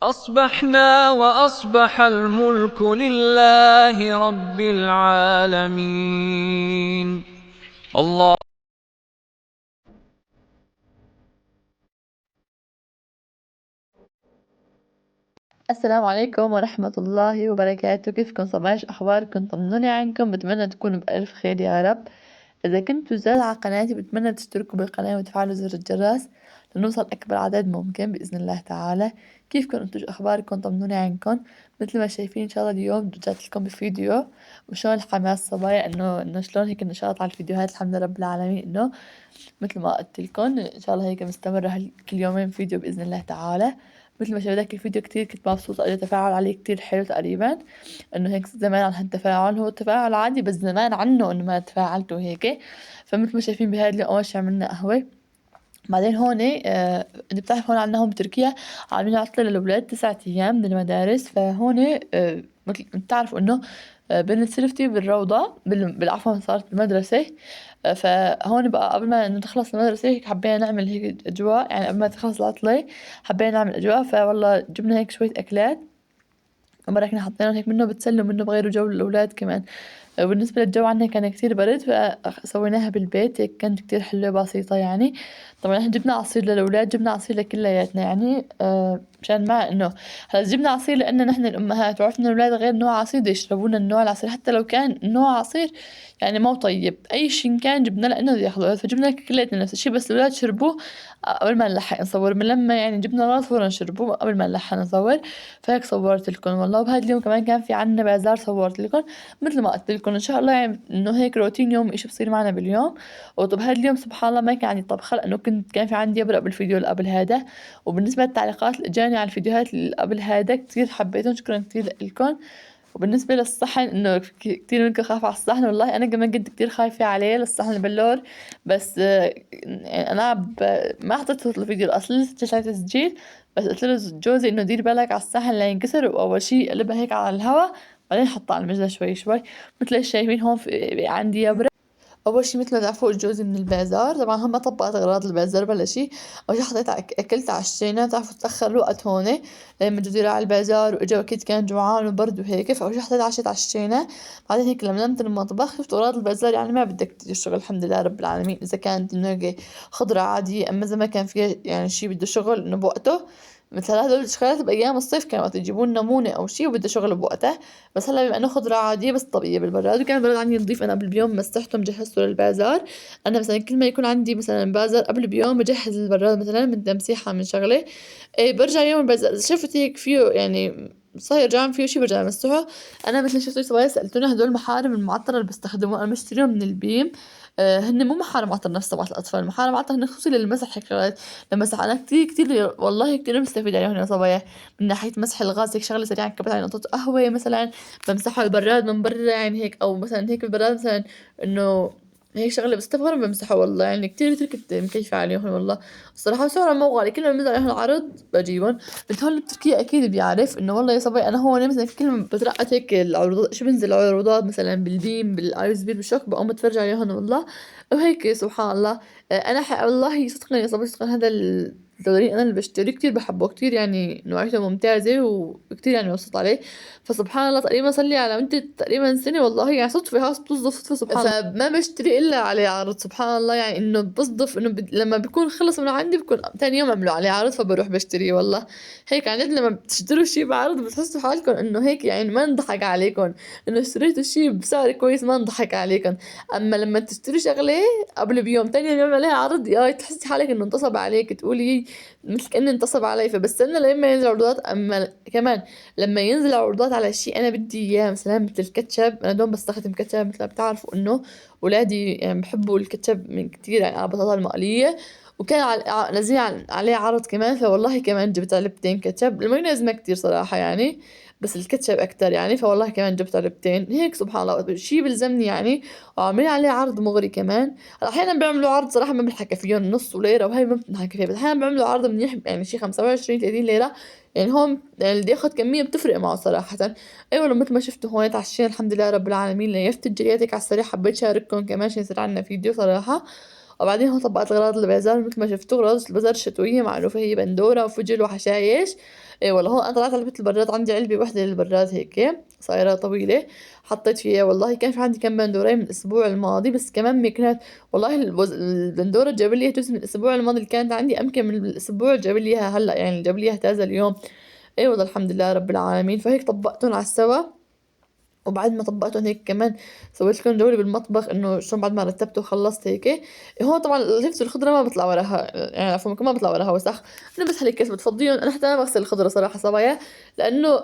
أصبحنا وأصبح الملك لله رب العالمين. الله. السلام عليكم ورحمة الله وبركاته. كيفكم؟ صباح أخباركم؟ طمنوني عنكم. بتمنى تكونوا بألف خير يا رب. إذا كنتوا جداد على قناتي بتمنى تشتركوا بالقناة وتفعلوا زر الجرس لنوصل أكبر عدد ممكن بإذن الله تعالى. كيفكم انتوا؟ شو أخباركم؟ طمنوني عنكم. مثل ما شايفين إن شاء الله اليوم رجعت لكم بفيديو وشلون الحماس صبايا إنه شلون هيك نشاط على الفيديوهات. الحمد لله رب العالمين إنه مثل ما قلت لكم إن شاء الله هيك مستمرة كل يومين فيديو بإذن الله تعالى. مثل ما شايف ذاك الفيديو كتير كنت مبسوطة، أجى تفاعل عليه كتير حلو تقريبا، إنه هيك زمان عن هالتفاعل، هو التفاعل عادي بس زمان عنه إنه ما تفاعلت وهيك. فمثل ما شايفين بهذا اليوم أول شي عملنا قهوة. بعدين هون اللي بتعرف هون عنا هون بتركيا عاملين عطلة للأولاد 9 أيام من المدارس. فهون مثل بتعرفوا إنه بنت سلفتي بالروضة بالعفوا صارت بالمدرسة. فهون بقى قبل ما إنه تخلص المدرسة هيك حبينا نعمل هيك أجواء، يعني قبل ما تخلص العطلة حبينا نعمل أجواء. فوالله جبنا هيك شوية أكلات وبركنا حطينا هيك منه بتسلوا منه بغيروا جو للأولاد كمان. وبالنسبة للجو عنا كان كتير برد فسويناها بالبيت هيك، كانت كتير حلوة بسيطة يعني. طبعا احنا جبنا عصير للأولاد، جبنا عصير لكلياتنا يعني مشان ما إنه هلا جبنا عصير لأن نحن الأمهات وعرفنا الأولاد غير نوع عصير بده يشربون النوع العصير حتى لو كان نوع عصير يعني مو طيب أي شي إن كان جبنا لأنه بده ياخذوه. فجبنا كلياتنا نفس الشي بس الأولاد شربوه قبل ما نلحق نصور. من لما يعني جبنا غاز فورا شربوه قبل ما نلحق نصور. فهيك صورت لكم والله. وبهذا اليوم كمان كان في عنا بازار صورت لكم مثل ما قلت لكم ان شاء الله يعني انه هيك روتين يوم ايش بصير معنا باليوم. وطب هذا اليوم سبحان الله ما كان عندي طبخه لانه كان في عندي ابرق بالفيديو اللي قبل هذا. وبالنسبه للتعليقات اللي اجاني على الفيديوهات اللي قبل هذا كثير حبيتهم، شكرا كثير لكم. وبالنسبة للصحن إنه كتير منكم خاف على الصحن، والله أنا كمان كنت كتير خايفة عليه للصحن البلور. بس يعني أنا ما حطيت صوت الفيديو الأصلي لسه شايفة تسجيل. بس قلت له جوزي إنه دير بالك على الصحن لا ينكسر، وأول شي قلبها هيك على الهوا بعدين حطها على المجلة شوي شوي. مثل شايفين هون في عندي يبرة. اول شي مثل ما تعرفوا جوزي من البازار، طبعا هم ما طبقت اغراض البازار بلا شي. اول شي حطيت اكلت عشينا، تعرفوا تاخر الوقت هون لما جوزي راح على البازار واجا اكيد كان جوعان وبرد وهيك. فاول شي حطيت عشيت عشينا. بعدين هيك لما نمت المطبخ شفت اغراض البازار يعني ما بدك كتير شغل الحمد لله رب العالمين. اذا كانت انه هيك خضرة عادية، اما اذا ما كان فيها يعني شي بده شغل انه بوقته. مثل هدول الشغلات بايام الصيف كانوا وقت يجيبون نمونة او شي وبده شغل بوقته. بس هلا بما انه خضرة عادية بس طبيعية بالبراد، وكان البراد عندي نضيف انا قبل بيوم مسحته مجهزته للبازار. انا مثلا كل ما يكون عندي مثلا بازار قبل بيوم بجهز البراد مثلا من تمسيحة من شغلة. إيه برجع يوم البازار اذا شفت هيك فيه يعني صاير جعان فيه شي برجع امسحه. انا مثل شفتوا صبايا سالتوني هدول المحارم المعطرة اللي بستخدمه انا بشتريهم من البيم. هن مو محارم عطر نفس تبعت الاطفال، محارم عطر هن خصوصي للمسح هيك شغلات لمسح. انا كتير كتير والله كتير مستفيدة عليهم يا صبايا من ناحية مسح الغاز. هيك شغلة سريعة كبت على نقطة قهوة مثلا بمسحه البراد من برا يعني هيك، او مثلا هيك البراد مثلا انه هيك شغلة بستفغر بمسحه. والله يعني كتير كتير كنت مكيفة عليهم والله الصراحة. وسعرهم مو غالي، كل ما بنزل عليهم العرض بجيبهم. بنت هون بتركيا اكيد بيعرف انه والله يا صبي انا هون مثلا كل ما بترقت هيك العروضات شو بنزل عروضات مثلا بالبيم بالايز بي بالشوك بقوم بتفرج عليهم والله. وهيك سبحان الله. انا والله صدقا يا صبي صدقا هذا التدريب انا اللي بشتريه كتير بحبه كتير، يعني نوعيته ممتازة وكتير يعني مبسوط عليه. فسبحان الله تقريبا صار لي على مدة تقريبا سنة والله يعني صدفة هاس بتصدف صدفة سبحان الله. فما بشتري إلا عليه عرض سبحان الله، يعني إنه بصدف إنه لما بيكون خلص من عندي بكون تاني يوم عملوا عليه عرض فبروح بشتريه والله. هيك عن جد لما بتشتروا شي بعرض بتحسوا حالكم إنه هيك يعني ما نضحك عليكم، إنه اشتريتوا شي بسعر كويس ما نضحك عليكم. أما لما تشتري شغلة قبل بيوم تاني يوم يعمل عليها عرض يا تحسي حالك إنه انتصب عليك، تقولي مثل كأنه انتصب علي. فبستنى لما ينزل عروضات. أما كمان لما ينزل عروضات على شيء انا بدي اياه مثلا مثل الكاتشب، انا دوم بستخدم كاتشب مثل بتعرفوا انه ولادي يعني بحبوا الكاتشب من كتير يعني على البطاطا المقلية. وكان نازلين عليه عرض كمان، فوالله كمان جبت علبتين كاتشب. المايونيز ما كتير صراحة يعني، بس الكاتشب أكتر يعني، فوالله كمان جبت علبتين هيك. سبحان الله شي بلزمني يعني. وعاملين عليه عرض مغري كمان. هلا أحيانا بيعملوا عرض صراحة ما بنحكى فيهم نص وليرة، وهي ما بنحكى فيها، بس أحيانا بيعملوا عرض منيح يعني شي 25 30 ليرة. يعني هون يعني اللي ياخد كمية بتفرق معه صراحة. ايوه مثل ما شفتوا هون تعشينا الحمد لله رب العالمين. ليفت الجرياتك على السريع حبيت شارككم كمان عشان يصير عنا فيديو صراحة. وبعدين هون طبقت اغراض البازار مثل ما شفتوا. اغراض البازار الشتوية معروفة هي بندورة وفجل وحشايش. ايه والله هون انا طلعت علبة البراد، عندي علبة وحدة للبراد هيك صايرة طويلة، حطيت فيها. والله كان في عندي كم بندورة من الاسبوع الماضي، بس كمان كانت والله البندورة جاب لي جزء من الاسبوع الماضي اللي كانت عندي، امكن من الاسبوع جاب لي اياها هلا، يعني جاب لي اياها تازة اليوم. ايه والله الحمد لله رب العالمين. فهيك طبقتهم على السوا. وبعد ما طبقتهم هيك كمان سويت لكم جولة بالمطبخ انه شلون بعد ما رتبته وخلصت هيك. هون طبعا شفت الخضرة ما بطلع وراها، يعني عفوا ما بطلع وراها وسخ. انا بس هيك بتفضيهم. انا حتى ما بغسل الخضرة صراحة صبايا، لانه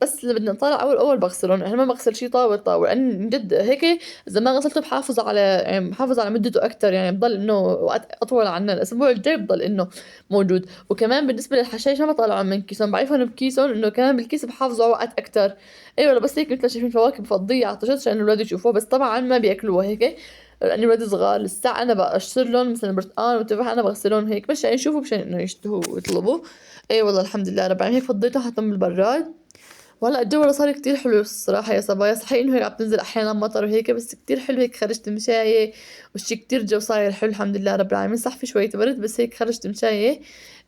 بس اللي بدنا نطلع اول بغسلهم. انا ما بغسل شيء طاول طاول، لان من جد هيك اذا ما غسلته بحافظ على يعني بحافظ على مدته اكثر، يعني بضل انه وقت اطول عنا. الاسبوع الجاي بضل انه موجود. وكمان بالنسبة للحشائش ما بطلعهم من كيسهم، بعرفهم بكيسهم انه كمان بالكيس بحافظوا على وقت اكثر. ايوه بس هيك مثل شايفين فواكه بفضية على الطشت عشان الاولاد يشوفوها، بس طبعا ما بياكلوها هيك لان الاولاد صغار لسه. انا بقشر لهم مثلا برتقال وتفاح، انا بغسلهم هيك بس يعني يشوفوا مشان انه يشتهوا ويطلبوا. اي والله الحمد لله رب العالمين. هيك فضيته حطهم بالبراد. وهلا الجو صار كتير حلو الصراحة يا صبايا. صحيح انه هيك عم تنزل احيانا مطر وهيك، بس كتير حلو هيك. خرجت مشاية والشي كتير جو صاير حلو الحمد لله رب العالمين. صح في شوية برد، بس هيك خرجت مشاية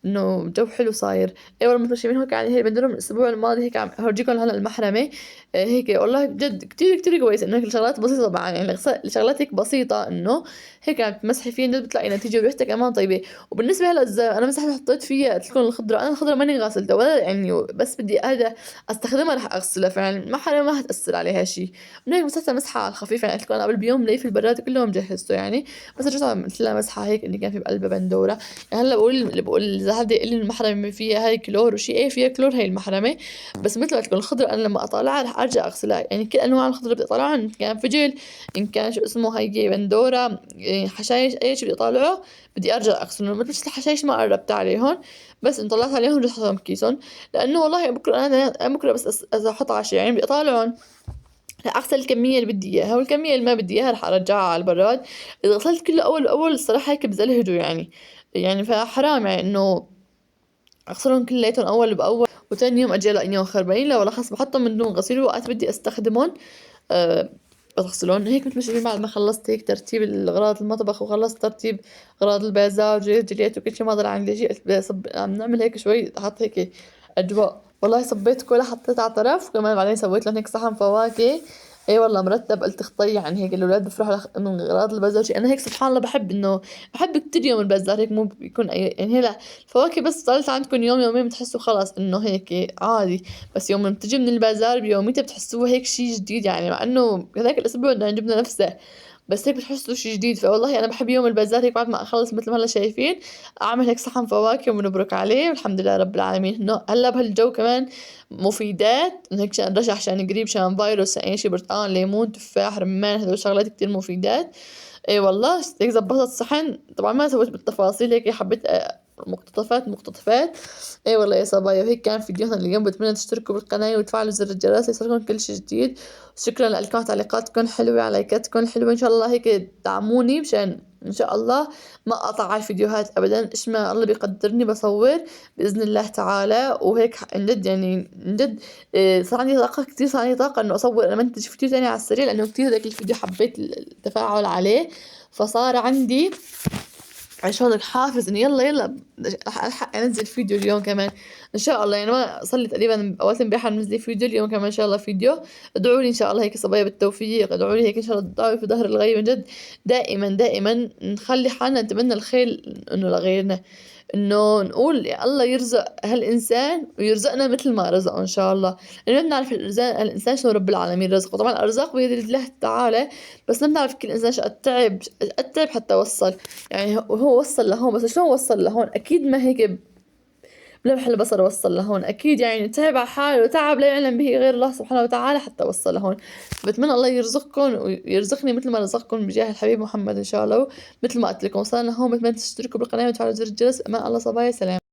انه جو حلو صاير. اي والله مثل شايفين هيك يعني هي بندرهم الاسبوع الماضي هيك عم هورجيكم هلا المحرمة. هيك والله بجد كتير كتير كويس انه هيك الشغلات بسيطة طبعا، يعني الشغلات هيك بسيطة انه هيك عم تمسحي فيها جد بتلاقي نتيجة وريحتها كمان طيبة. وبالنسبة هلا اذا انا مسحت حطيت فيها قلت لكم الخضرة، انا الخضرة ماني غاسلتها ولا يعني، بس بدي هذا استخدمها رح اغسلها فعلا. ما حتأثر عليها شيء. من هيك مسحتها مسحة على الخفيف، يعني قلت لكم قبل بيوم لي في البراد كلهم جهزته يعني. بس رجعت عملت لها مسحة هيك اللي كان في بقلبها بندورة. يعني هلا بقول اذا حدا يقول لي المحرمة فيها هاي كلور وشي، ايه فيها كلور هاي المحرمة. بس مثل ما قلت لكم الخضرة انا لما اطالعها رح ارجع اغسلها، يعني كل انواع الخضرة بدي اطالعها، ان كان فجل ان كان شو اسمه هاي بندورة إيه حشايش اي شيء بدي اطالعه بدي ارجع اغسله. مثل الحشايش ما قربت عليهم، بس ان طلعت عليهم رح احطهم كيسهم. لانه والله بكره انا بكره بس اذا احط عشاء يعني بدي اطالعهم رح اغسل الكميه اللي بدي اياها، والكميه اللي ما بدي اياها رح ارجعها على البراد. اذا غسلت كله اول باول الصراحه هيك بزلهجوا يعني. يعني فحرام يعني انه اغسلهم كلياتهم اول باول وتاني يوم اجي الاقيهم خربانين. لا ولا خلص بحطهم من دون غسيل، وقت بدي استخدمهم أه بغسلهم هيك. مثل ما شايفين بعد ما خلصت هيك ترتيب اغراض المطبخ وخلصت ترتيب اغراض البازار جليت وكل شيء ما ضل عندي شيء، قلت بدي عم نعمل هيك شوي احط هيك اجواء. والله صبيت كلها حطيت على طرف، وكمان بعدين سويت لهم هيك صحن فواكه. اي والله مرتب. قلت اخطي يعني هيك الاولاد بفرحوا من اغراض البازار شيء. انا هيك سبحان الله بحب انه بحب كتير يوم البازار هيك مو بيكون اي يعني هلا الفواكه بس ضلت عندكم يوم يومين بتحسوا خلاص انه هيك عادي، بس يوم بتجي من البازار بيوميتها بتحسوه هيك شيء جديد يعني. مع انه هذاك الاسبوع بدنا جبنا نفسه، بس هيك بتحسوا شيء جديد. فوالله انا بحب يوم البازار هيك بعد ما اخلص مثل ما هلا شايفين اعمل هيك صحن فواكه ونبرك عليه والحمد لله رب العالمين. انه هلا بهالجو كمان مفيدات إنه هيك عشان رشح عشان قريب عشان فيروس اي شيء، برتقال ليمون تفاح رمان هدول شغلات كتير مفيدات. اي والله هيك زبطت الصحن. طبعا ما سويت بالتفاصيل هيك حبيت مقتطفات. اي والله يا صبايا. وهيك كان فيديونا اليوم. بتمنى تشتركوا بالقناة وتفعلوا زر الجرس ليصلكم كل شيء جديد. شكرا لكم تعليقاتكم حلوة على لايكاتكم حلوة. ان شاء الله هيك دعموني مشان ان شاء الله ما اقطع على الفيديوهات ابدا. ايش ما الله بيقدرني بصور باذن الله تعالى. وهيك عن جد يعني عن جد صار عندي طاقة كتير، صار عندي طاقة انه اصور انا منتج فيديو تاني على السريع، لانه كتير ذاك الفيديو حبيت التفاعل عليه. فصار عندي عشان هذا حافز انه يلا يلا الحق انزل فيديو اليوم كمان ان شاء الله. يعني ما صار لي تقريبا اول امبارح منزل فيديو، اليوم كمان ان شاء الله فيديو. ادعوا لي ان شاء الله هيك صبايا بالتوفيق، ادعوا لي هيك ان شاء الله تضعوا في ظهر الغيب. من جد دائما دائما نخلي حالنا نتمنى الخير انه لغيرنا، انه نقول يا الله يرزق هالانسان ويرزقنا مثل ما رزقه ان شاء الله. لانه ما بنعرف الانسان شو رب العالمين رزقه. طبعا الارزاق بيد الله تعالى، بس ما بنعرف كل انسان شو قد تعب حتى وصل. يعني هو وصل لهون، بس شلون وصل لهون؟ اكيد ما هيك بلمح البصر وصل لهون. أكيد يعني تعب على حاله وتعب لا يعلم به غير الله سبحانه وتعالى حتى وصل لهون. بتمنى الله يرزقكم ويرزقني مثل ما رزقكم بجاه الحبيب محمد إن شاء الله. مثل ما قلت لكم وصلنا هون، بتمنى تشتركوا بالقناة وتفعلوا زر الجرس. بأمان الله، صبايا، سلام.